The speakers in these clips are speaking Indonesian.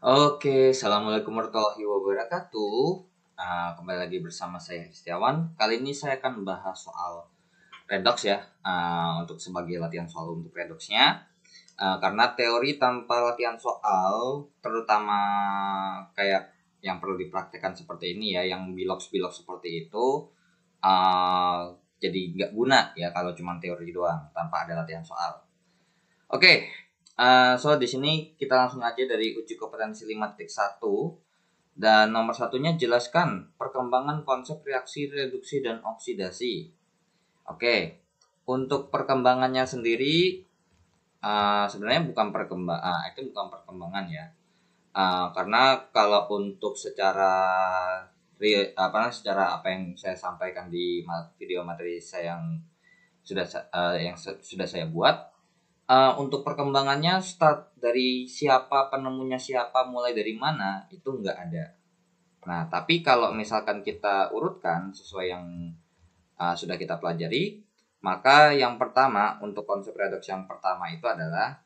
Oke, assalamualaikum warahmatullahi wabarakatuh. Kembali lagi bersama saya Setiawan. Kali ini saya akan membahas soal redox ya, untuk sebagai latihan soal untuk redoxnya. Karena teori tanpa latihan soal, terutama kayak yang perlu dipraktekkan seperti ini ya, yang bilox seperti itu, jadi nggak guna ya kalau cuma teori doang tanpa ada latihan soal. Oke, so di sini kita langsung aja dari uji kompetensi 5.1 dan nomor satunya jelaskan perkembangan konsep reaksi reduksi dan oksidasi. Oke, untuk perkembangannya sendiri sebenarnya itu bukan perkembangan ya, karena kalau untuk secara apa yang saya sampaikan di video materi saya yang sudah saya buat. Untuk perkembangannya start dari siapa, penemunya siapa, mulai dari mana, itu nggak ada. Nah, tapi kalau misalkan kita urutkan sesuai yang sudah kita pelajari, maka yang pertama untuk konsep redox yang pertama itu adalah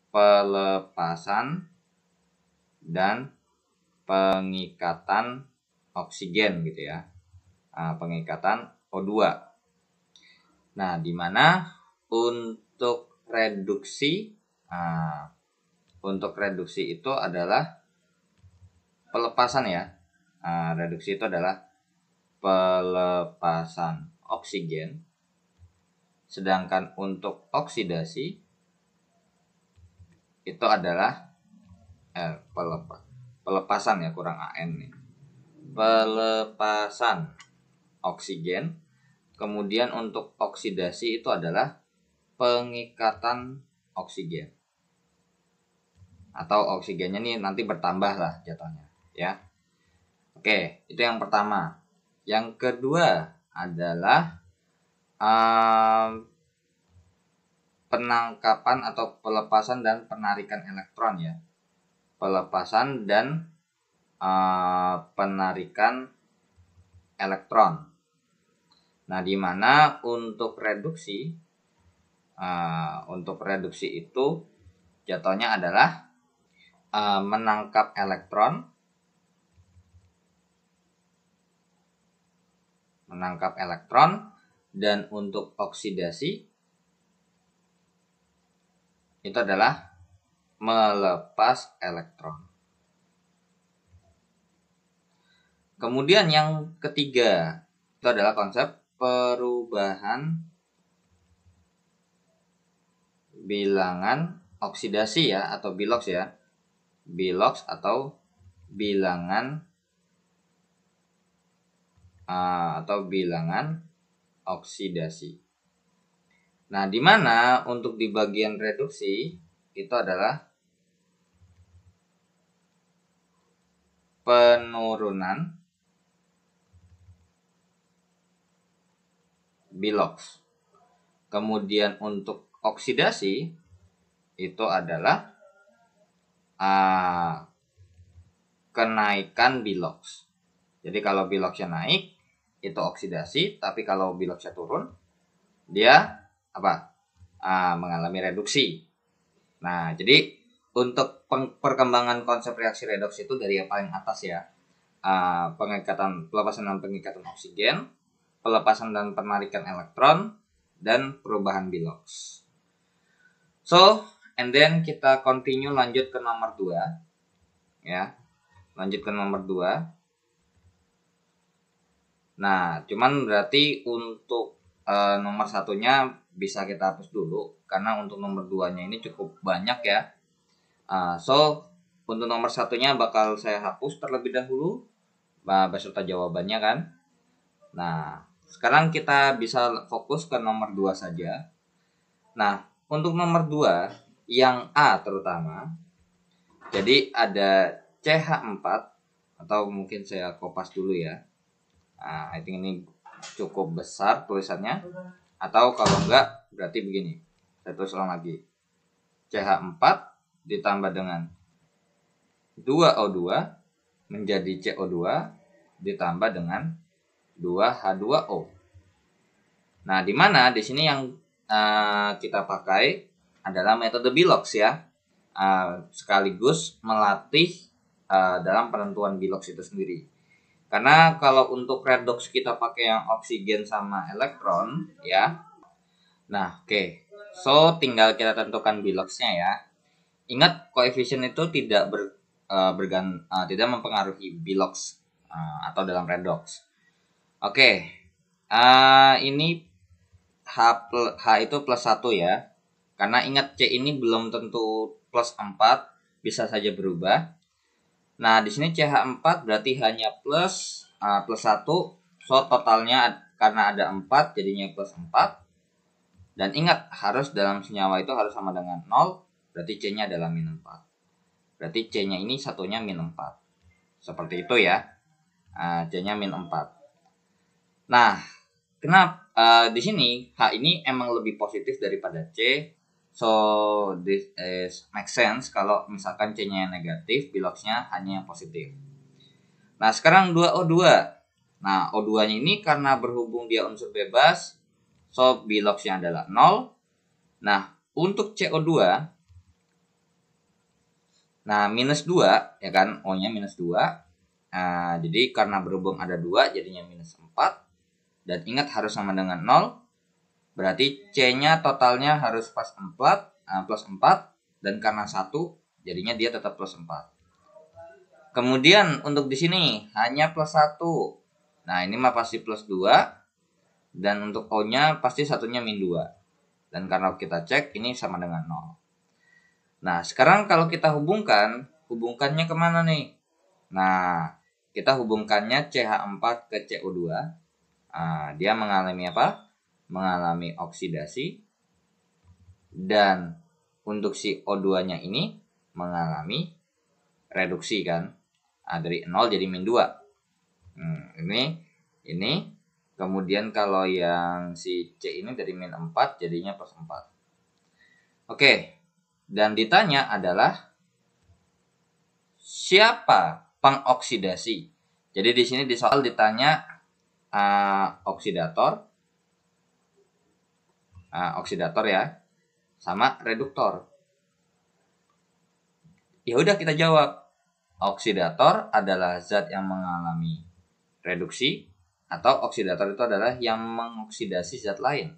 pelepasan dan pengikatan oksigen gitu ya, pengikatan O2. Nah, di mana untuk reduksi itu adalah pelepasan ya. Reduksi itu adalah pelepasan oksigen. Sedangkan untuk oksidasi itu adalah pelepasan ya, kurang AN nih. Pelepasan oksigen. Kemudian untuk oksidasi itu adalah pengikatan oksigen, atau oksigennya nih nanti bertambah lah jatuhnya ya. Oke, itu yang pertama. Yang kedua adalah penangkapan atau pelepasan dan penarikan elektron ya. Pelepasan dan penarikan elektron. Nah, di mana untuk reduksi itu jatuhnya adalah menangkap elektron, dan untuk oksidasi itu adalah melepas elektron. Kemudian yang ketiga itu adalah konsep perubahan bilangan oksidasi ya, atau bilox ya. Bilox atau bilangan oksidasi. Nah, di mana untuk di bagian reduksi itu adalah penurunan bilox. Kemudian untuk oksidasi itu adalah kenaikan bilox. Jadi kalau biloxnya naik itu oksidasi, tapi kalau biloxnya turun dia mengalami reduksi. Nah, jadi untuk perkembangan konsep reaksi redox itu dari yang paling atas ya, pelepasan dan pengikatan oksigen, pelepasan dan penarikan elektron, dan perubahan bilox. So, and then kita continue lanjut ke nomor 2 ya. Lanjut ke nomor 2. Nah, cuman berarti untuk nomor satunya bisa kita hapus dulu, karena untuk nomor 2-nya ini cukup banyak ya. So, untuk nomor satunya bakal saya hapus terlebih dahulu beserta jawabannya kan. Nah, sekarang kita bisa fokus ke nomor 2 saja. Nah, untuk nomor 2 yang A terutama, jadi ada CH4, atau mungkin saya kopas dulu ya. I think ini cukup besar tulisannya, atau kalau enggak berarti begini, saya tulis ulang lagi. CH4 ditambah dengan 2O2 menjadi CO2 ditambah dengan 2H2O. Nah, di mana di sini yang kita pakai adalah metode bilox ya. sekaligus melatih dalam penentuan bilox itu sendiri. Karena kalau untuk redox kita pakai yang oksigen sama elektron ya. Nah, oke. So, tinggal kita tentukan biloxnya ya. Ingat, koefisien itu tidak tidak mempengaruhi bilox atau dalam redox. Oke. Ini H itu plus 1 ya. Karena ingat C ini belum tentu plus 4, bisa saja berubah. Nah, di sini CH4 berarti hanya plus 1. So, totalnya karena ada 4 jadinya plus 4. Dan ingat, harus dalam senyawa itu harus sama dengan 0, berarti C-nya adalah min 4. Berarti C-nya ini satunya min 4. Seperti itu ya. C-nya min 4. Nah, kenapa di sini H ini emang lebih positif daripada C. So, this is make sense kalau misalkan C-nya negatif, biloxnya hanya yang positif. Nah, sekarang 2O2. Nah, O2-nya ini karena berhubung dia unsur bebas, so biloxnya adalah 0. Nah, untuk CO2, nah minus 2, ya kan, O-nya minus 2. Jadi karena berhubung ada 2, jadinya minus 4. Dan ingat harus sama dengan 0. Berarti C-nya totalnya harus plus 4, dan karena 1 jadinya dia tetap plus 4. Kemudian untuk di sini hanya plus 1. Nah, ini mah pasti plus 2, dan untuk O-nya pasti satunya min 2. Dan karena kita cek ini sama dengan 0. Nah, sekarang kalau kita hubungkannya kemana nih? Nah, kita hubungkannya CH4 ke CO2. Dia mengalami apa? Mengalami oksidasi, dan untuk si O2-nya ini mengalami reduksi kan, dari 0 jadi min 2. Ini kemudian kalau yang si C ini dari min 4 jadinya plus 4. Oke, dan ditanya adalah siapa pengoksidasi. Jadi di sini di soal ditanya oksidator ya, sama reduktor. Ya udah kita jawab. Oksidator adalah zat yang mengalami reduksi, atau oksidator itu adalah yang mengoksidasi zat lain.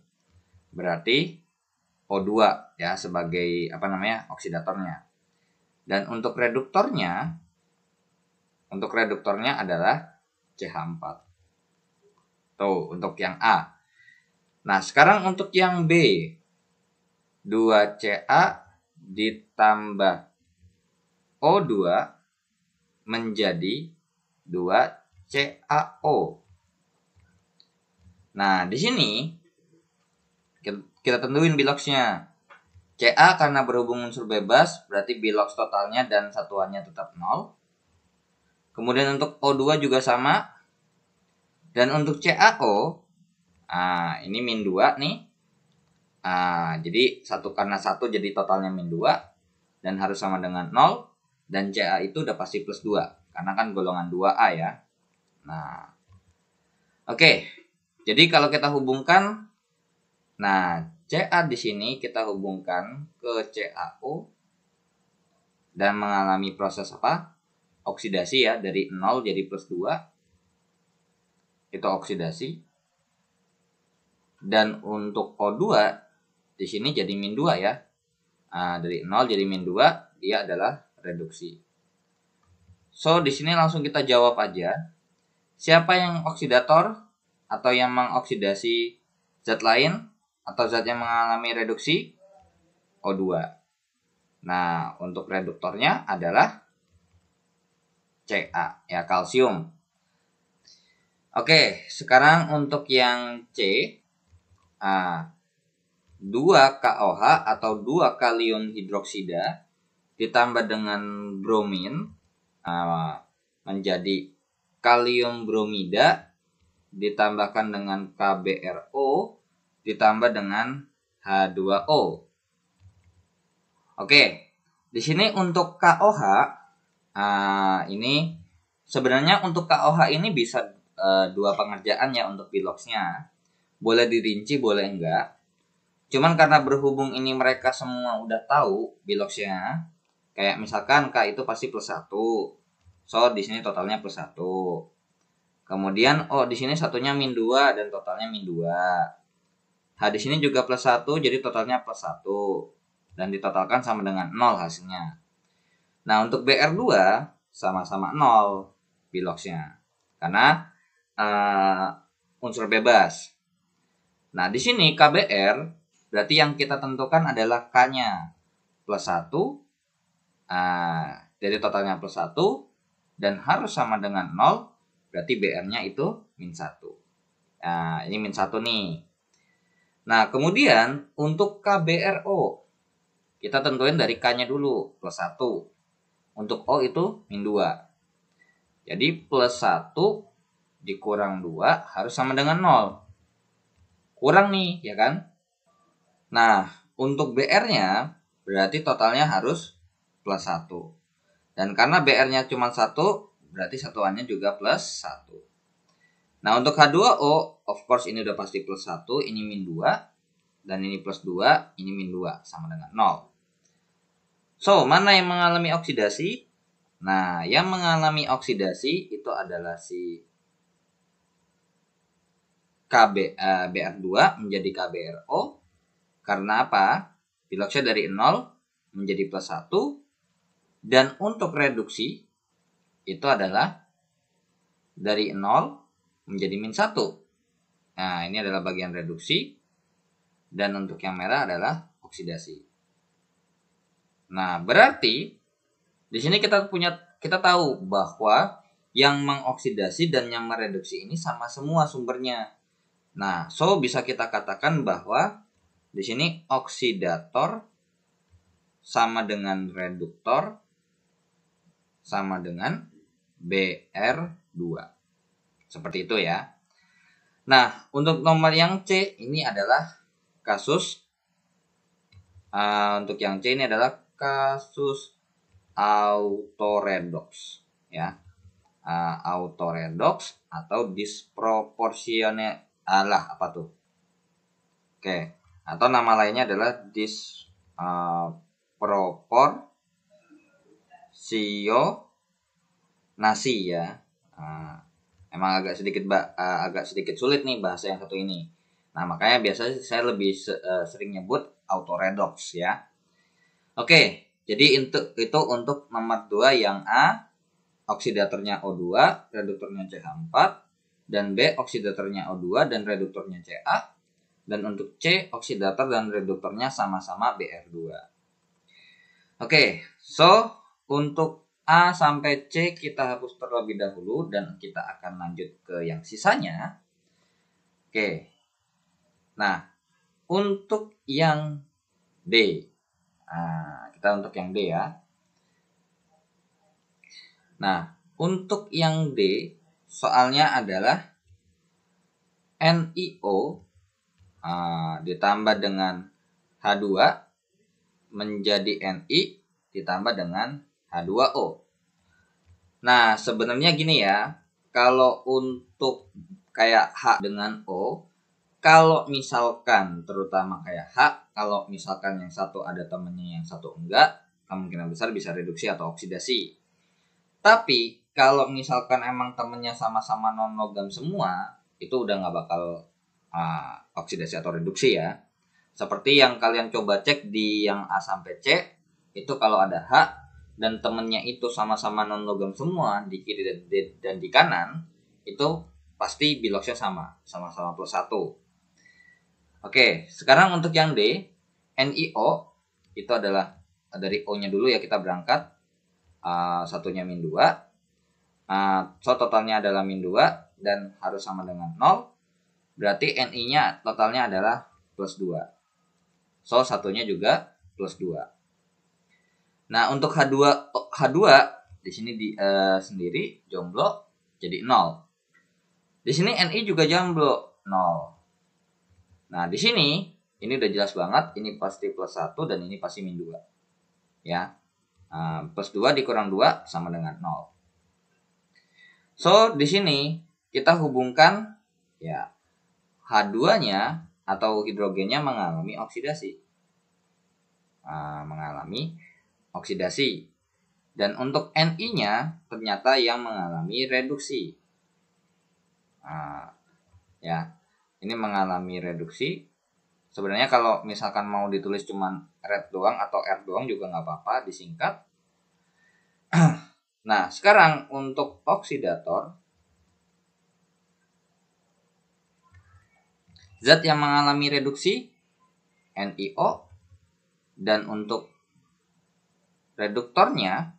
Berarti O2 ya sebagai oksidatornya. Dan untuk reduktornya adalah CH4. Tuh, untuk yang A. Nah, sekarang untuk yang B, 2Ca ditambah O2 menjadi 2CaO. Nah, di sini kita tentuin biloxnya. Ca karena berhubung unsur bebas, berarti bilox totalnya dan satuannya tetap 0. Kemudian untuk O2 juga sama. Dan untuk CaO, ini min 2 nih. Jadi karena 1 jadi totalnya min 2. Dan harus sama dengan 0. Dan Ca itu udah pasti plus 2. Karena kan golongan 2A ya. Nah, oke. Jadi kalau kita hubungkan, nah Ca di sini kita hubungkan ke CaO dan mengalami proses apa? Oksidasi ya, dari 0 jadi plus 2. Itu oksidasi. Dan untuk O2 di sini jadi min 2 ya. Dari 0 jadi min 2, dia adalah reduksi. So, di sini langsung kita jawab aja. Siapa yang oksidator atau yang mengoksidasi zat lain atau zat yang mengalami reduksi? O2. Nah, untuk reduktornya adalah Ca, ya, kalsium. Oke, sekarang untuk yang C, 2KOH atau 2 kalium hidroksida ditambah dengan bromin menjadi kalium bromida, ditambahkan dengan KBRO, ditambah dengan H2O. Oke, di sini untuk KOH, ini sebenarnya untuk KOH ini bisa 2 pengerjaan ya untuk biloxnya. Boleh dirinci, boleh enggak. Cuman karena berhubung ini mereka semua udah tahu biloxnya, Kayak misalkan K itu pasti plus 1. So, di sini totalnya plus 1. Kemudian, di sini satunya min 2 dan totalnya min 2. Di sini juga plus 1, jadi totalnya plus 1. Dan ditotalkan sama dengan 0 hasilnya. Nah, untuk BR2 sama-sama 0 Biloxnya. Karena unsur bebas. Nah, di sini KBR berarti yang kita tentukan adalah K-nya plus 1. Jadi totalnya plus 1 dan harus sama dengan 0, berarti BR-nya itu min 1. Nah, ini min 1 nih. Nah, kemudian untuk KBRO, kita tentuin dari K-nya dulu, plus 1. Untuk O itu min 2. Jadi plus 1 dikurang 2 harus sama dengan 0. Kurang nih, ya kan? Nah, untuk BR-nya berarti totalnya harus plus 1. Dan karena BR-nya cuma 1, berarti satuannya juga plus 1. Nah, untuk H2O, of course ini udah pasti plus 1, ini min 2, dan ini plus 2, ini min 2, sama dengan 0. So, mana yang mengalami oksidasi? Nah, yang mengalami oksidasi itu adalah si BR2 menjadi KBRO. Karena apa? Biloxnya dari 0 menjadi plus 1. Dan untuk reduksi, itu adalah dari 0 menjadi min 1. Nah, ini adalah bagian reduksi. Dan untuk yang merah adalah oksidasi. Nah, berarti di sini kita tahu bahwa yang mengoksidasi dan yang mereduksi ini sama semua sumbernya. Nah, so bisa kita katakan bahwa di sini oksidator sama dengan reduktor sama dengan BR2. Seperti itu ya. Nah, untuk nomor yang C ini adalah kasus untuk yang C ini adalah kasus autoredox ya. Autoredox atau disproporsional apa tuh? Oke, atau nama lainnya adalah disproporsionasi ya. Emang agak sedikit sulit nih bahasa yang satu ini. Nah, makanya biasanya saya lebih sering nyebut autoredox ya. Oke, jadi itu untuk nomor 2 yang A, oksidatornya O2, reduktornya CH4, dan B, oksidatornya O2 dan reduktornya Ca, dan untuk C, oksidator dan reduktornya sama-sama BR2. Oke, so untuk A sampai C kita hapus terlebih dahulu dan kita akan lanjut ke yang sisanya. Oke, nah untuk yang D, kita untuk yang D ya. Nah, untuk yang D, soalnya adalah NiO ditambah dengan H2 menjadi Ni ditambah dengan H2O. Nah, sebenarnya gini ya, kalau untuk kayak H dengan O, kalau misalkan terutama kayak H, kalau misalkan yang satu ada temennya yang satu enggak, kemungkinan besar bisa reduksi atau oksidasi. Tapi kalau misalkan emang temennya sama-sama non-logam semua, itu udah nggak bakal oksidasi atau reduksi ya. Seperti yang kalian coba cek di yang A sampai C, itu kalau ada H dan temennya itu sama-sama non-logam semua di kiri dan di kanan, itu pasti biloxnya sama-sama plus 1. Oke, sekarang untuk yang D, NiO itu adalah dari O-nya dulu ya, kita berangkat. Satunya min 2. So totalnya adalah min 2 dan harus sama dengan 0. Berarti Ni-nya totalnya adalah plus 2. So satunya juga plus 2. Nah, untuk H2 di sini sendiri jomblo jadi 0. Di sini Ni juga jomblo 0. Nah, di sini ini udah jelas banget, ini pasti plus 1 dan ini pasti min 2. Ya. Plus 2 dikurang 2 sama dengan 0. So, di sini kita hubungkan ya H2-nya atau hidrogennya mengalami oksidasi. Dan untuk Ni-nya ternyata yang mengalami reduksi. Nah, ya, ini mengalami reduksi. Sebenarnya kalau misalkan mau ditulis cuman red doang atau R doang juga nggak apa-apa, disingkat. Nah, sekarang untuk oksidator, zat yang mengalami reduksi NiO, dan untuk reduktornya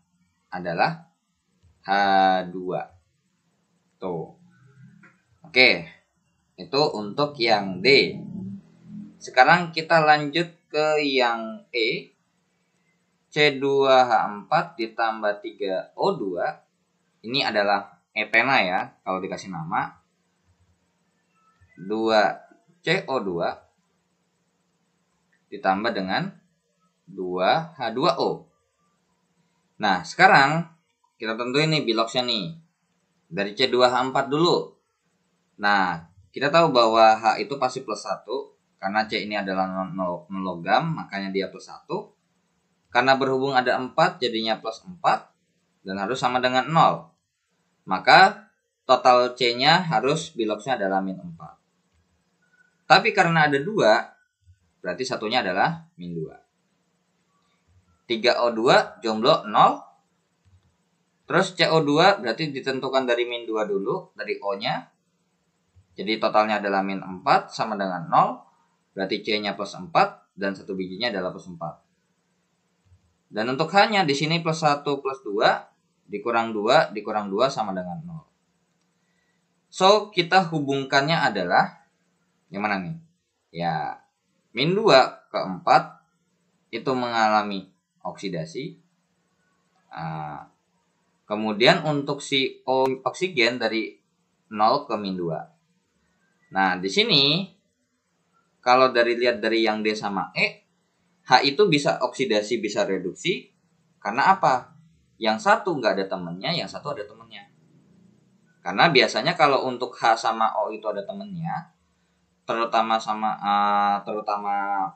adalah H2. Tuh. Oke, itu untuk yang D. Sekarang kita lanjut ke yang E. C2H4 ditambah 3O2. Ini adalah epena ya, kalau dikasih nama. 2CO2 ditambah dengan 2H2O. Nah, sekarang kita tentuin nih biloxnya nih. Dari C2H4 dulu. Nah, kita tahu bahwa H itu pasti plus 1. Karena C ini adalah non logam, makanya dia plus 1. Karena berhubung ada 4, jadinya plus 4. Dan harus sama dengan 0. Maka total C-nya harus biloxnya adalah min 4. Tapi karena ada 2, berarti satunya adalah min 2. 3O2 jomblo 0. Terus CO2 berarti ditentukan dari min 2 dulu, dari O-nya. Jadi totalnya adalah min 4 sama dengan 0. Berarti C-nya plus 4 dan satu bijinya adalah plus 4. Dan untuk H-nya di sini plus 1 plus 2 dikurang 2 dikurang 2 sama dengan 0. So, kita hubungkannya adalah yang mana nih? Ya, min 2 ke 4 itu mengalami oksidasi. Kemudian untuk si oksigen dari 0 ke min 2. Nah, di sini kalau lihat dari yang D sama E, H itu bisa oksidasi, bisa reduksi. Karena apa? Yang satu nggak ada temennya, yang satu ada temennya. Karena biasanya kalau untuk H sama O itu ada temennya, terutama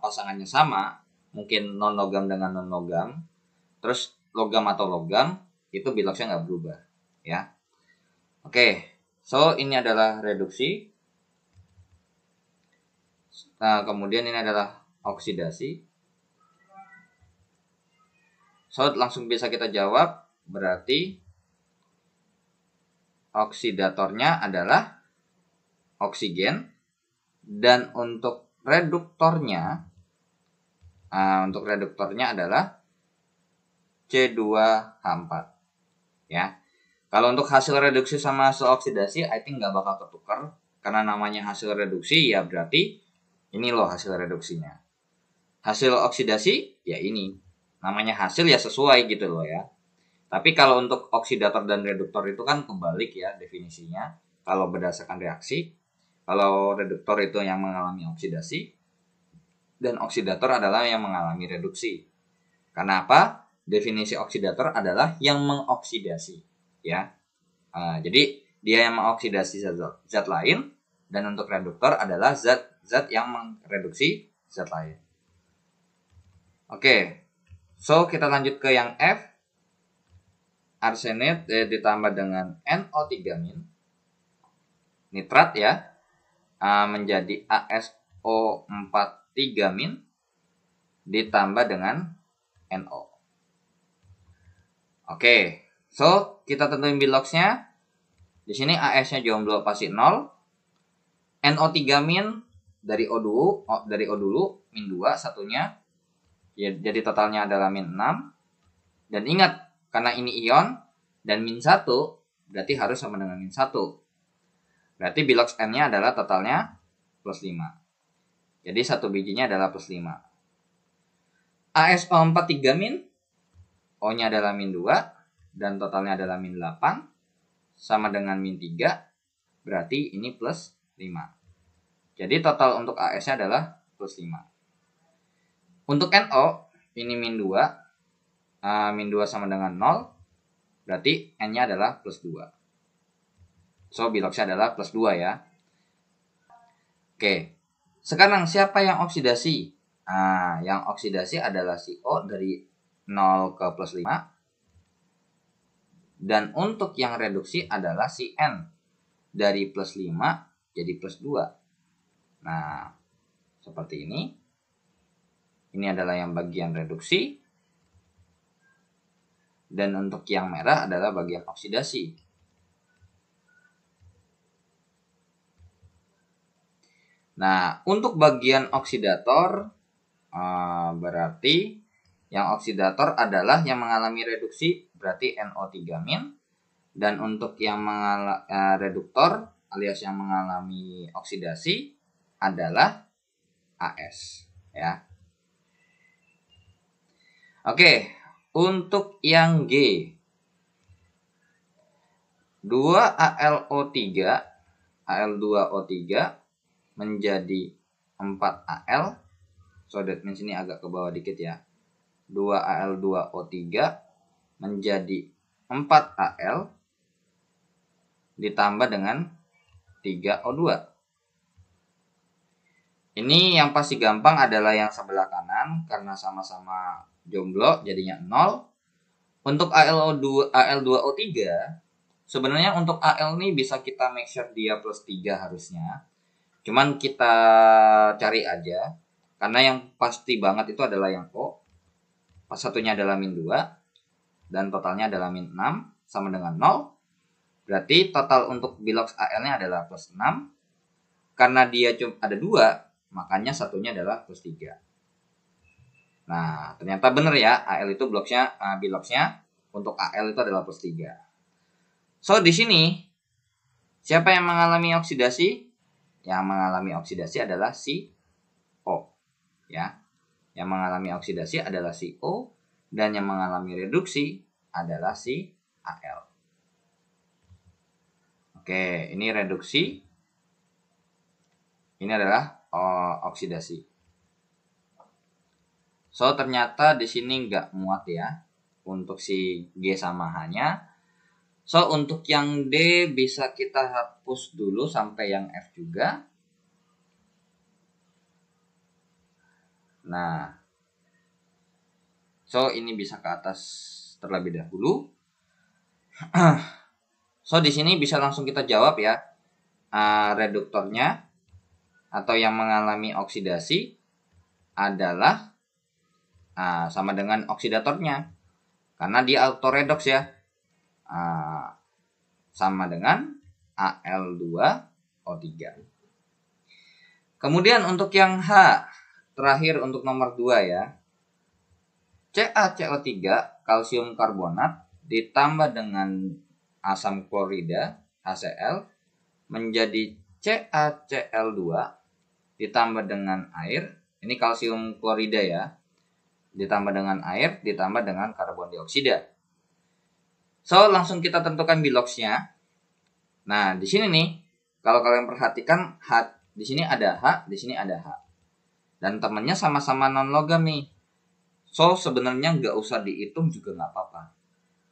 pasangannya sama, mungkin non logam dengan non logam, terus logam atau logam, itu biloxnya nggak berubah, ya. Oke, so ini adalah reduksi. Nah, kemudian ini adalah oksidasi. So, langsung bisa kita jawab, berarti oksidatornya adalah oksigen. Dan untuk reduktornya adalah C2H4. Ya. Kalau untuk hasil reduksi sama hasil oksidasi, I think nggak bakal ketukar. Karena namanya hasil reduksi, ya berarti ini loh hasil reduksinya. Hasil oksidasi, ya ini. Namanya hasil ya sesuai gitu loh ya. Tapi kalau untuk oksidator dan reduktor itu kan kebalik ya definisinya. Kalau berdasarkan reaksi, kalau reduktor itu yang mengalami oksidasi, dan oksidator adalah yang mengalami reduksi. Karena apa? Definisi oksidator adalah yang mengoksidasi, ya. Jadi dia yang mengoksidasi zat lain, dan untuk reduktor adalah zat yang mereduksi zat lain. Oke, so kita lanjut ke yang F. Arsenet ditambah dengan NO3- nitrat ya, menjadi ASO43- ditambah dengan NO. Oke, so kita tentuin biloxnya. Di sini AS-nya jomblo pasti 0. NO3- dari O dulu min 2 satunya. Ya, jadi totalnya adalah min 6. Dan ingat, karena ini ion dan min 1 berarti harus sama dengan min 1. Berarti bilox N-nya adalah totalnya plus 5. Jadi satu bijinya adalah plus 5. ASO43- O-nya adalah min 2 dan totalnya adalah min 8 sama dengan min 3. Berarti ini plus 5. Jadi total untuk AS-nya adalah plus 5. Untuk NO ini min 2. Min 2 sama dengan 0. Berarti N-nya adalah plus 2. So, biloxnya adalah plus 2 ya. Oke. Sekarang siapa yang oksidasi? Yang oksidasi adalah si O dari 0 ke plus 5. Dan untuk yang reduksi adalah si N. Dari plus 5 jadi plus 2. Nah, seperti ini. Ini adalah yang bagian reduksi. Dan untuk yang merah adalah bagian oksidasi. Nah, untuk bagian oksidator, berarti yang oksidator adalah yang mengalami reduksi, berarti NO3-. Dan untuk yang reduktor alias yang mengalami oksidasi adalah AS. Ya. Oke, untuk yang G, 2AlO3, Al2O3 menjadi 4Al. So that means ini agak ke bawah dikit ya. 2Al2O3 menjadi 4Al ditambah dengan 3O2. Ini yang pasti gampang adalah yang sebelah kanan karena sama-sama jomblo jadinya 0. Untuk Al2O3 sebenarnya untuk Al ini bisa kita make sure dia plus 3 harusnya. Cuman kita cari aja. Karena yang pasti banget itu adalah yang O. Pas satunya adalah min 2. Dan totalnya adalah min 6. Sama dengan 0. Berarti total untuk bilox Al-nya adalah plus 6. Karena dia cuma ada 2. Makanya satunya adalah plus 3. Nah, ternyata benar ya. Al itu biloxnya untuk Al itu adalah plus 3. So, di sini siapa yang mengalami oksidasi? Yang mengalami oksidasi adalah si O. Ya. Yang mengalami oksidasi adalah si O. Dan yang mengalami reduksi adalah si Al. Oke, ini reduksi. Ini adalah oksidasi. So, ternyata di sini nggak muat ya. Untuk si G sama H-nya. So, untuk yang D bisa kita hapus dulu sampai yang F juga. Nah. So, ini bisa ke atas terlebih dahulu. So, di sini bisa langsung kita jawab ya. Reduktornya atau yang mengalami oksidasi adalah sama dengan oksidatornya. Karena dia auto redox ya. Sama dengan Al2O3. Kemudian untuk yang H, terakhir untuk nomor 2 ya. CaCO3 kalsium karbonat ditambah dengan asam klorida HCl menjadi CaCl2 ditambah dengan air. Ini kalsium klorida ya. Ditambah dengan air, ditambah dengan karbon dioksida. So, langsung kita tentukan biloxnya. Nah, di sini nih, kalau kalian perhatikan, di sini ada H, di sini ada H. Dan temannya sama-sama non-logam nih. So, sebenarnya nggak usah dihitung juga nggak apa-apa.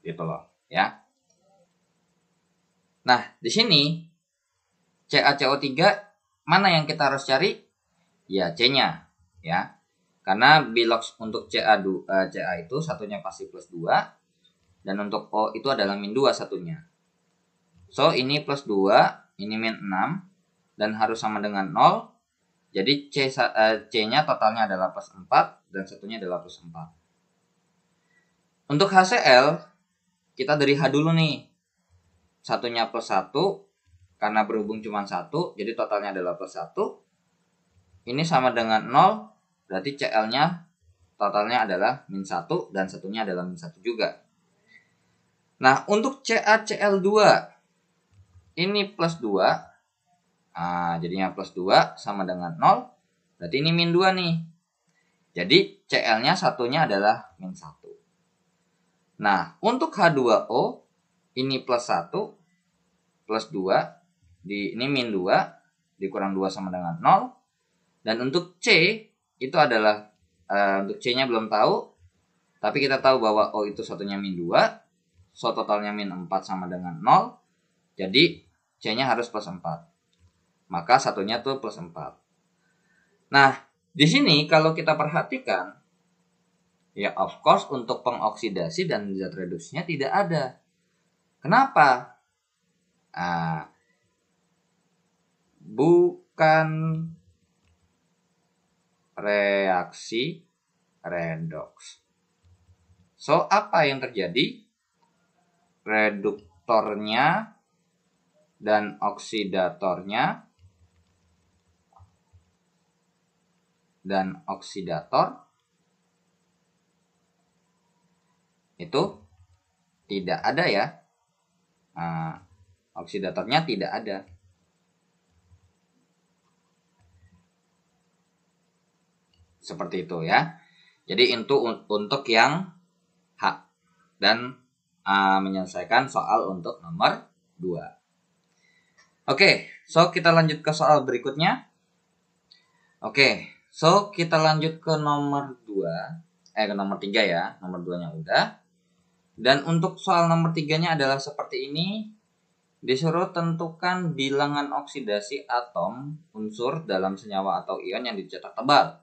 Gitu loh, ya. Nah, di sini, CaCO3, mana yang kita harus cari? Ya, C-nya, ya. Karena bilox untuk Ca itu satunya pasti plus 2. Dan untuk O itu adalah min 2 satunya. So, ini plus 2, ini min 6. Dan harus sama dengan 0. Jadi C-nya totalnya adalah plus 4. Dan satunya adalah plus 4. Untuk HCl, kita dari H dulu nih. Satunya plus 1. Karena berhubung cuma 1. Jadi totalnya adalah plus 1. Ini sama dengan 0. Berarti Cl-nya totalnya adalah min 1 dan satunya adalah min 1 juga. Nah, untuk CaCl2 ini plus 2. Jadinya plus 2 sama dengan 0. Berarti ini min 2 nih. Jadi Cl-nya satunya adalah min 1. Nah, untuk H2O ini plus 1 plus 2 ini min 2 dikurang 2 sama dengan 0. Dan untuk C itu adalah untuk C-nya belum tahu, tapi kita tahu bahwa O itu satunya min 2, so totalnya min 4 sama dengan 0, jadi C-nya harus plus 4. Maka satunya tuh plus 4. Nah, di sini kalau kita perhatikan, ya of course untuk pengoksidasi dan zat reduksinya tidak ada. Kenapa? Bukan reaksi redoks. So, apa yang terjadi? Reduktornya dan oksidatornya dan oksidator itu tidak ada ya. Oksidatornya tidak ada. Seperti itu ya. Jadi itu untuk yang H dan menyelesaikan soal untuk nomor 2. Oke, so kita lanjut ke soal berikutnya. Oke, so kita lanjut ke nomor 2. Ke nomor 3 ya. Nomor 2-nya udah. Dan untuk soal nomor 3-nya adalah seperti ini. Disuruh tentukan bilangan oksidasi atom unsur dalam senyawa atau ion yang dicetak tebal.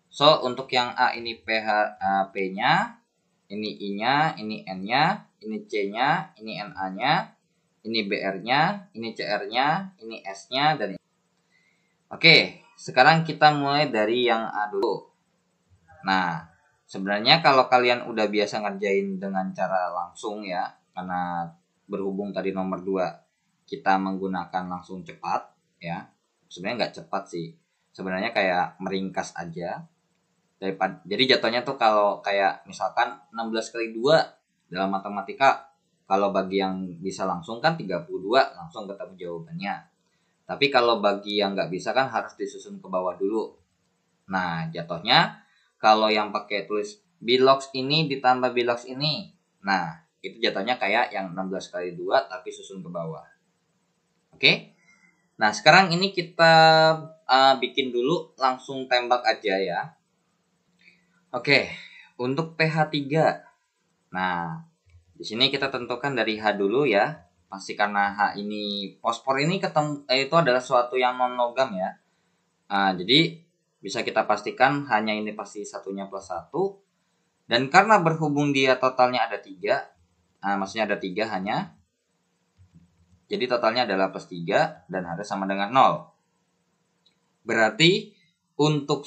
So, untuk yang A ini pH P-nya, ini I-nya, ini N-nya, ini C-nya, ini Na-nya, ini Br-nya, ini Cr-nya, ini S-nya, dan ini. Oke, sekarang kita mulai dari yang A dulu. Nah, sebenarnya kalau kalian udah biasa ngerjain dengan cara langsung ya, karena berhubung tadi nomor 2 kita menggunakan langsung cepat ya. Sebenarnya nggak cepat sih. Sebenarnya kayak meringkas aja. Jadi jatuhnya tuh kalau kayak misalkan 16 kali 2 dalam matematika, kalau bagi yang bisa langsung kan 32 langsung ketemu jawabannya. Tapi kalau bagi yang nggak bisa kan harus disusun ke bawah dulu. Nah, jatuhnya kalau yang pakai tulis bilox ini ditambah bilox ini, nah itu jatuhnya kayak yang 16 kali 2 tapi susun ke bawah. Oke? Nah, sekarang ini kita bikin dulu langsung tembak aja ya. Oke, untuk pH 3. Nah, di sini kita tentukan dari H dulu ya. Pasti karena H ini fosfor ini itu adalah suatu yang non logam ya. Jadi bisa kita pastikan hanya ini pasti satunya plus 1. Dan karena berhubung dia totalnya ada 3, maksudnya ada 3 hanya. Jadi totalnya adalah plus 3 dan harus sama dengan 0. Berarti untuk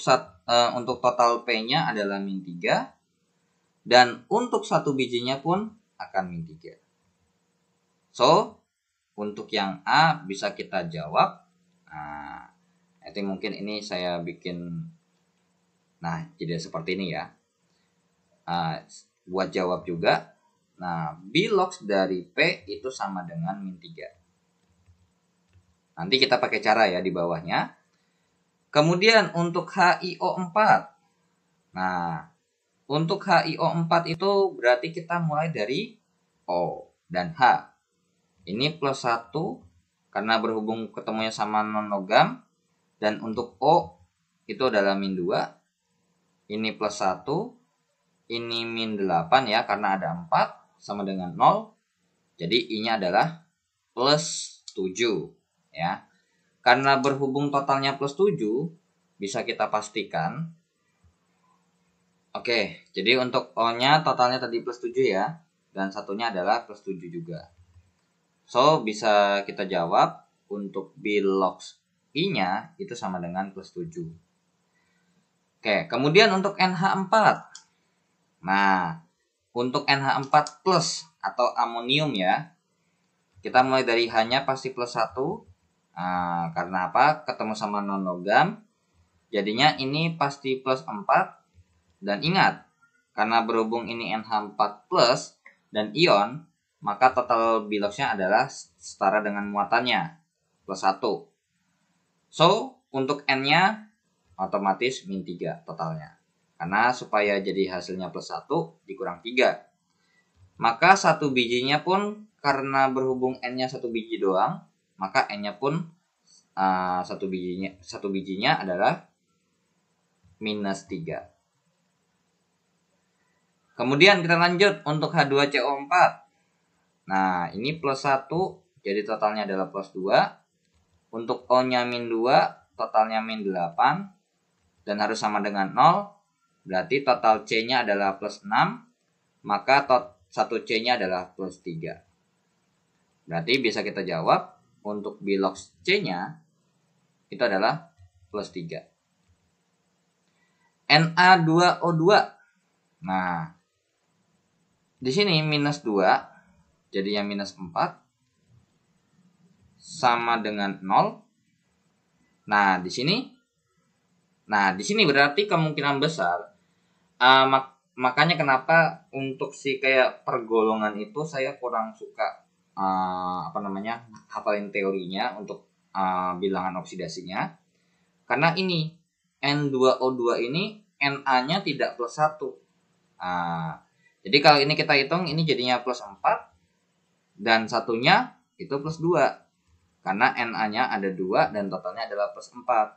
total P-nya adalah min 3. Dan untuk satu bijinya pun akan min 3. So, untuk yang A bisa kita jawab. Nanti mungkin ini saya bikin. Nah, jadi seperti ini ya. Buat jawab juga. Nah, bilox dari P itu sama dengan min 3. Nanti kita pakai cara ya di bawahnya. Kemudian untuk HiO4. Nah, untuk HiO4 itu berarti kita mulai dari O dan H. Ini plus 1 karena berhubung ketemunya sama non-logam. Dan untuk O itu adalah min 2. Ini plus 1. Ini min 8 ya karena ada 4 sama dengan 0. Jadi I-nya adalah plus 7 ya. Karena berhubung totalnya plus 7 bisa kita pastikan. Oke, jadi untuk O-nya totalnya tadi plus 7 ya. Dan satunya adalah plus 7 juga. So, bisa kita jawab untuk bilox I-nya itu sama dengan plus 7. Oke, kemudian untuk NH4. Nah, untuk NH4 plus atau amonium ya. Kita mulai dari H-nya pasti plus 1. Karena apa? Ketemu sama non-logam. Jadinya ini pasti plus 4. Dan ingat, karena berhubung ini NH4 plus dan ion, maka total biloxnya adalah setara dengan muatannya, plus 1. So, untuk N-nya otomatis min 3 totalnya. Karena supaya jadi hasilnya plus 1 dikurang 3. Maka satu bijinya pun karena berhubung N-nya satu biji doang, maka N-nya pun satu bijinya adalah minus 3. Kemudian kita lanjut untuk H2CO4. Nah, ini plus 1, jadi totalnya adalah plus 2. Untuk O-nya min 2, totalnya min 8. Dan harus sama dengan 0. Berarti total C-nya adalah plus 6. Maka satu C-nya adalah plus 3. Berarti bisa kita jawab untuk bilox C-nya itu adalah plus 3. Na2O2. Nah, di sini minus 2, jadinya minus 4 sama dengan 0. Nah, di sini berarti kemungkinan besar makanya kenapa untuk si kayak pergolongan itu saya kurang suka hafalin teorinya untuk bilangan oksidasinya. Karena ini N2O2 ini Na-nya tidak plus 1. Jadi kalau ini kita hitung, ini jadinya plus 4 dan satunya itu plus 2. Karena Na-nya ada 2 dan totalnya adalah plus 4.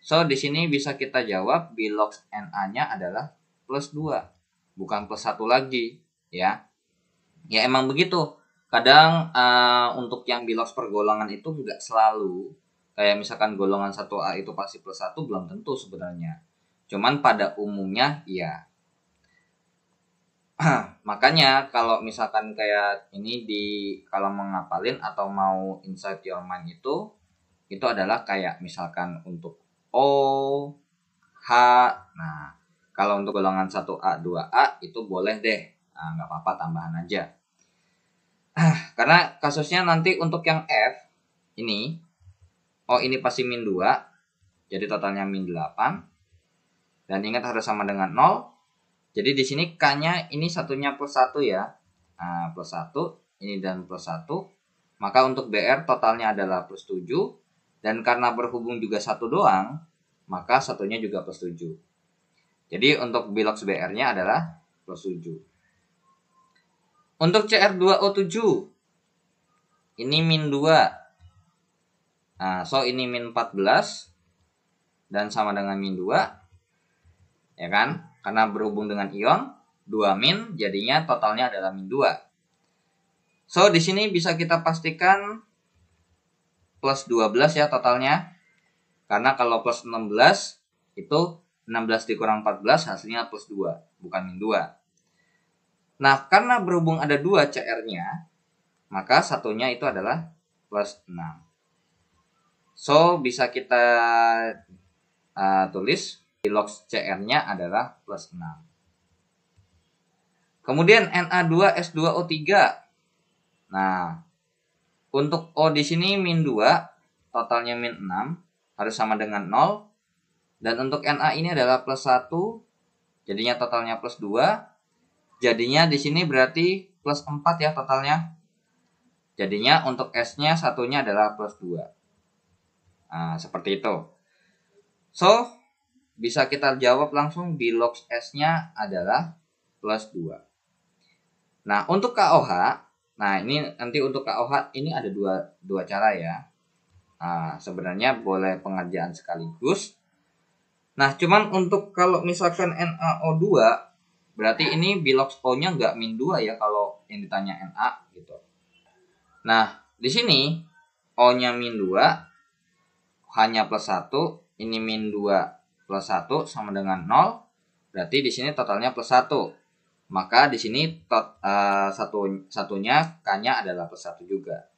So, di sini bisa kita jawab bilox Na-nya adalah plus 2. Bukan plus 1 lagi. Ya emang begitu. Kadang untuk yang bilox pergolongan itu nggak selalu. Kayak misalkan golongan 1A itu pasti plus 1, belum tentu sebenarnya. Cuman pada umumnya iya. Makanya kalau misalkan kayak ini kalau mau ngapalin atau mau inside your mind itu adalah kayak misalkan untuk O, H. Nah, kalau untuk golongan 1A, 2A itu boleh deh. Nggak apa-apa, tambahan aja. Karena kasusnya nanti untuk yang F ini, ini pasti min 2. Jadi totalnya min 8. Dan ingat harus sama dengan 0. Jadi di sini K-nya ini satunya plus 1 ya. Plus 1, ini dan plus 1. Maka untuk BR totalnya adalah plus 7. Dan karena berhubung juga 1 doang, maka satunya juga plus 7. Jadi untuk bilox BR-nya adalah plus 7. Untuk Cr2O7, ini min 2. So ini min 14. Dan sama dengan min 2. Ya kan? Karena berhubung dengan ion, 2 min, jadinya totalnya adalah min 2. So, di sini bisa kita pastikan plus 12 ya totalnya. Karena kalau plus 16, itu 16 dikurang 14 hasilnya plus 2, bukan min 2. Nah, karena berhubung ada 2 CR-nya, maka satunya itu adalah plus 6. So, bisa kita tulis bilox CR-nya adalah plus 6. Kemudian Na2S2O3. Nah, untuk O di sini min 2, totalnya min 6, harus sama dengan 0. Dan untuk Na ini adalah plus 1, jadinya totalnya plus 2. Jadinya di sini berarti plus 4 ya totalnya. Jadinya untuk S-nya satunya adalah plus 2. Seperti itu. So, bisa kita jawab langsung bilox S-nya adalah plus 2. Nah, untuk KOH, ini nanti untuk KOH ini ada dua cara ya. Sebenarnya boleh pengerjaan sekaligus. Nah, cuman untuk kalau misalkan NaO2, berarti ini bilox O-nya nggak min 2 ya kalau yang ditanya Na gitu. Nah, di sini O-nya min 2, H-nya plus 1, ini min 2 plus 1 sama dengan 0. Berarti di sini totalnya plus 1. Maka di sini satunya K-nya adalah plus 1 juga.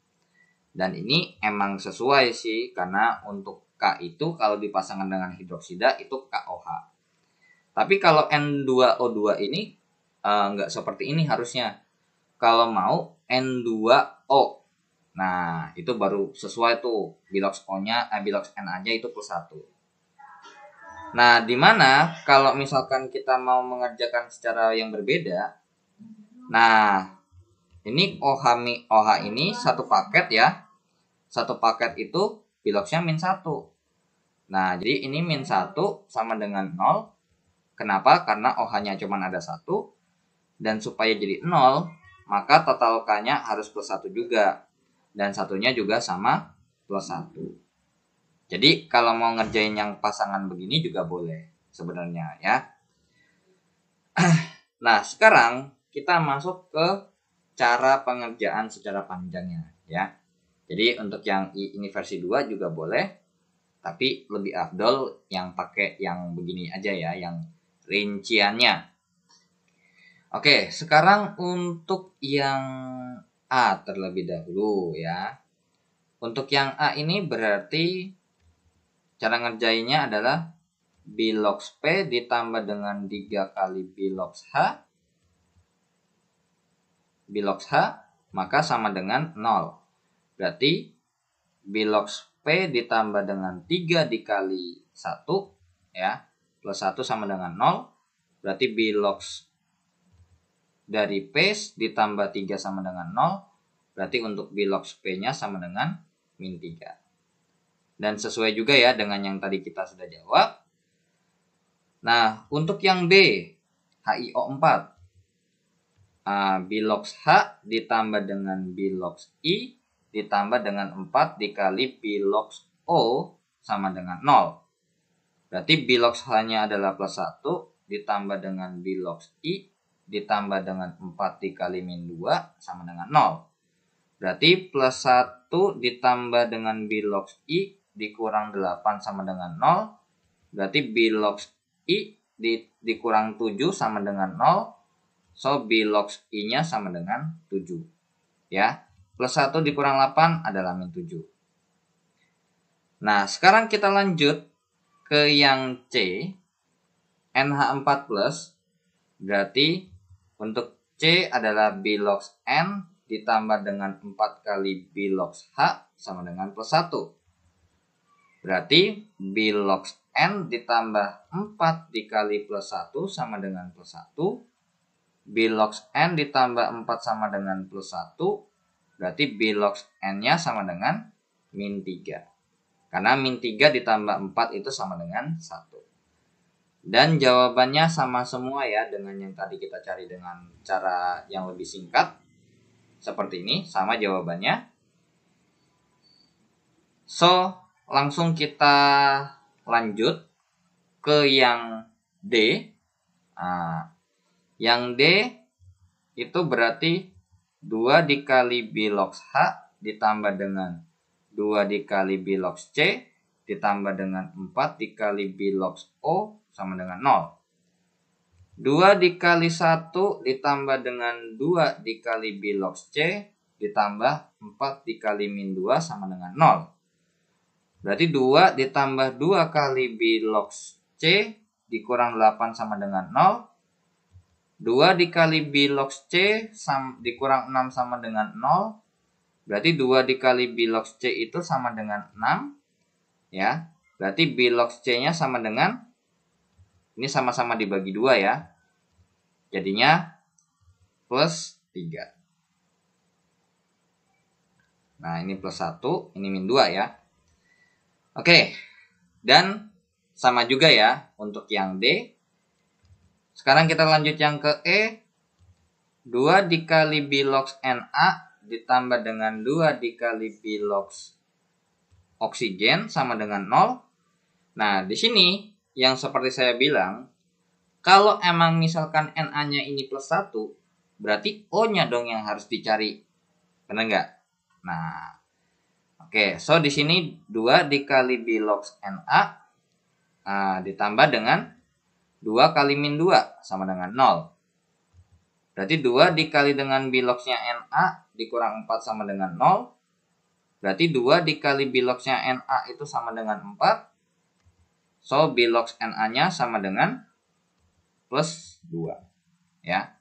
Dan ini emang sesuai sih, karena untuk K itu kalau dipasangkan dengan hidroksida itu KOH. Tapi kalau N2O2 ini nggak seperti ini harusnya. Kalau mau N2O. Nah, itu baru sesuai tuh. Bilox Na-nya itu plus 1. Nah, dimana kalau misalkan kita mau mengerjakan secara yang berbeda, nah, ini OH ini satu paket ya. Satu paket itu biloxnya min 1. Nah, jadi ini min 1 sama dengan 0. Kenapa? Karena OH-nya cuma ada 1. Dan supaya jadi 0, maka total K-nya harus plus 1 juga. Dan satunya juga sama plus 1. Jadi kalau mau ngerjain yang pasangan begini juga boleh sebenarnya ya. Nah, sekarang kita masuk ke cara pengerjaan secara panjangnya ya. Jadi untuk yang ini versi 2 juga boleh, tapi lebih afdol yang pakai yang begini aja ya, yang rinciannya. Oke, sekarang untuk yang A terlebih dahulu ya. Untuk yang A ini berarti cara ngerjainnya adalah B logs P ditambah dengan 3 kali B logs H. B logs H maka sama dengan 0. Berarti B logs P ditambah dengan 3 dikali 1 ya, plus 1 sama dengan 0. Berarti B logs dari P ditambah 3 sama dengan 0. Berarti untuk B logs P-nya sama dengan min 3. Dan sesuai juga ya dengan yang tadi kita sudah jawab. Nah, untuk yang B, HiO4. B logs H ditambah dengan B logs I ditambah dengan 4 dikali B logs O sama dengan 0. Berarti B logs H-nya adalah plus 1 ditambah dengan B logs I ditambah dengan 4 dikali min 2 sama dengan 0. Berarti plus 1 ditambah dengan B logs I dikurang 8 sama dengan 0. Berarti B logs I dikurang 7 sama dengan 0. So B logs I-nya sama dengan 7. Ya. Plus 1 dikurang 8 adalah min 7. Nah, sekarang kita lanjut ke yang C. NH4+. Berarti untuk C adalah B logs N ditambah dengan 4 kali B logs H sama dengan plus 1. Berarti B logs N ditambah 4 dikali plus 1 sama dengan plus 1. B logs N ditambah 4 sama dengan plus 1. Berarti B logs N-nya sama dengan min 3. Karena min 3 ditambah 4 itu sama dengan 1. Dan jawabannya sama semua ya dengan yang tadi kita cari dengan cara yang lebih singkat. Seperti ini, sama jawabannya. So, langsung kita lanjut ke yang D. Nah, yang D itu berarti 2 dikali B logs H ditambah dengan 2 dikali B logs C ditambah dengan 4 dikali B logs O sama dengan 0. 2 dikali 1 ditambah dengan 2 dikali B logs C ditambah 4 dikali min 2 sama dengan 0. Berarti 2 ditambah 2 kali B logs C dikurang 8 sama dengan 0. 2 dikali B logs C dikurang 6 sama dengan 0. Berarti 2 dikali B logs C itu sama dengan 6. Ya. Berarti B logs C-nya sama dengan, ini sama-sama dibagi 2 ya. Jadinya plus 3. Nah, ini plus 1, ini min 2 ya. Oke. Dan sama juga ya untuk yang D. Sekarang kita lanjut yang ke E. 2 dikali B logs Na ditambah dengan 2 dikali B logs oksigen sama dengan 0. Nah, di sini yang seperti saya bilang, kalau emang misalkan Na-nya ini plus 1, berarti O-nya dong yang harus dicari. Benar nggak? Nah, oke. So, di sini 2 dikali B logs Na ditambah dengan 2 kali min 2 sama dengan 0. Berarti 2 dikali dengan B logs-nya Na dikurang 4 sama dengan 0. Berarti 2 dikali B logs-nya Na itu sama dengan 4. So, B logs Na-nya sama dengan plus 2. Ya.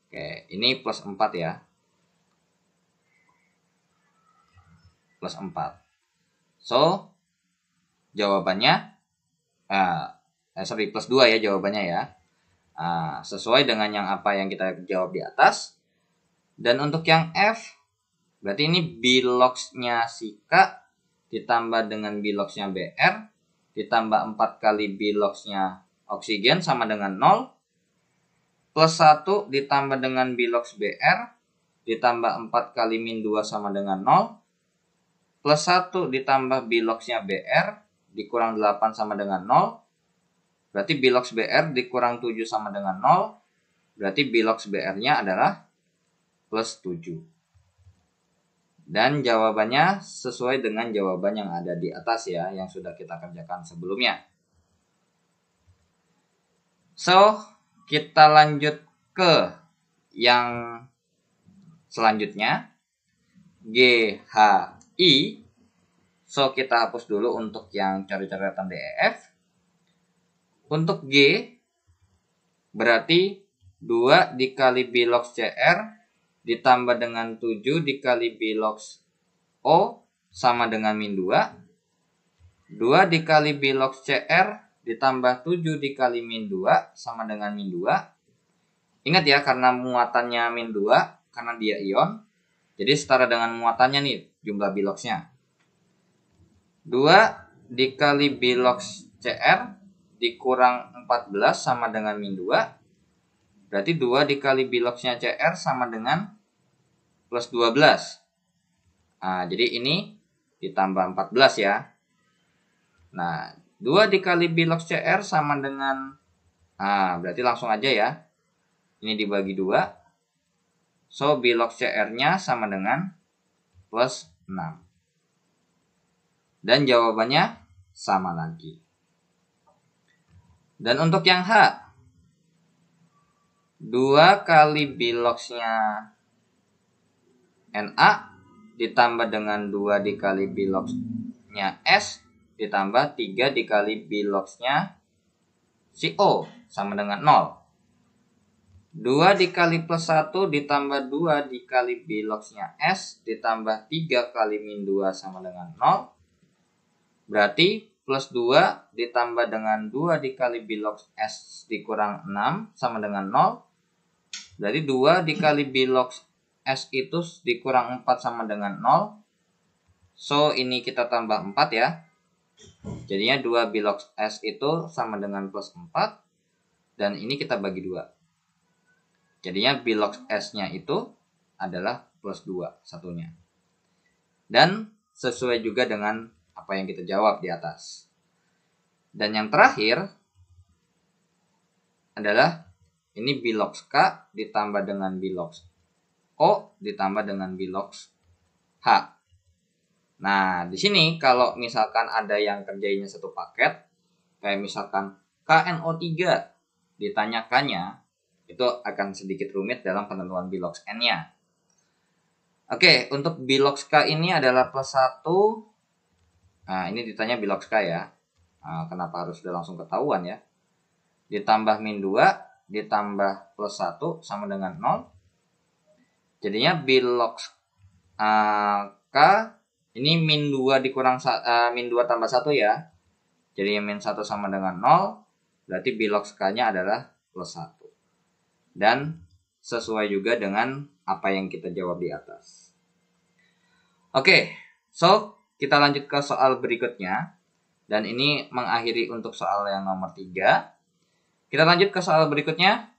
Oke, ini plus 4 ya. Plus 4. So, jawabannya, plus 2 ya jawabannya ya. Sesuai dengan yang apa yang kita jawab di atas. Dan untuk yang F, berarti ini B logs-nya si K ditambah dengan B logs-nya Br ditambah 4 kali B logs-nya oksigen sama dengan 0. Plus 1 ditambah dengan B logs Br ditambah 4 kali min 2 sama dengan 0. Plus 1 ditambah B logs-nya Br dikurang 8 sama dengan 0. Berarti B logs Br dikurang 7 sama dengan 0. Berarti B logs Br-nya adalah plus 7. Dan jawabannya sesuai dengan jawaban yang ada di atas ya, yang sudah kita kerjakan sebelumnya. So, kita lanjut ke yang selanjutnya. GHI. So, kita hapus dulu untuk yang coret-coretan DEF. Untuk G, berarti 2 dikali B log CR ditambah dengan 7 dikali B log O sama dengan min 2. 2 dikali B log CR ditambah 7 dikali min 2 sama dengan min 2. Ingat ya, karena muatannya min 2, karena dia ion, jadi setara dengan muatannya nih, jumlah B logs-nya. 2 dikali B log CR dikurang 14 sama dengan min 2. Berarti 2 dikali B logs-nya CR sama dengan plus 12. Nah, jadi ini ditambah 14 ya. Nah, 2 dikali B log CR sama dengan, berarti langsung aja ya. Ini dibagi 2. So, B log CR-nya sama dengan plus 6. Dan jawabannya sama lagi. Dan untuk yang H, 2 kali B logs-nya Na ditambah dengan 2 dikali B logs-nya S ditambah 3 dikali B logs-nya CO sama dengan 0. 2 dikali plus 1 ditambah 2 dikali B logs-nya S ditambah 3 kali min 2 sama dengan 0. Berarti plus 2 ditambah dengan 2 dikali B log S dikurang 6 sama dengan 0. Berarti 2 dikali B log S itu dikurang 4 sama dengan 0. So, ini kita tambah 4 ya. Jadinya 2 B log S itu sama dengan plus 4. Dan ini kita bagi 2. Jadinya B log S-nya itu adalah plus 2 satunya. Dan sesuai juga dengan apa yang kita jawab di atas. Dan yang terakhir adalah ini B log K ditambah dengan B log O ditambah dengan B log H. Nah, di sini kalau misalkan ada yang kerjainnya satu paket, kayak misalkan KNO3 ditanyakannya, itu akan sedikit rumit dalam penentuan B log N-nya. Oke, untuk B log K ini adalah plus 1. Nah, ini ditanya B log K ya. Nah, kenapa harus udah langsung ketahuan ya? Ditambah min 2, ditambah plus 1 sama dengan 0. Jadinya B log K, ini min 2 dikurang min 2 tambah 1 ya. Jadi min 1 sama dengan 0. Berarti B log K-nya adalah plus 1. Dan sesuai juga dengan apa yang kita jawab di atas. Oke, so kita lanjut ke soal berikutnya. Dan ini mengakhiri untuk soal yang nomor 3. Kita lanjut ke soal berikutnya.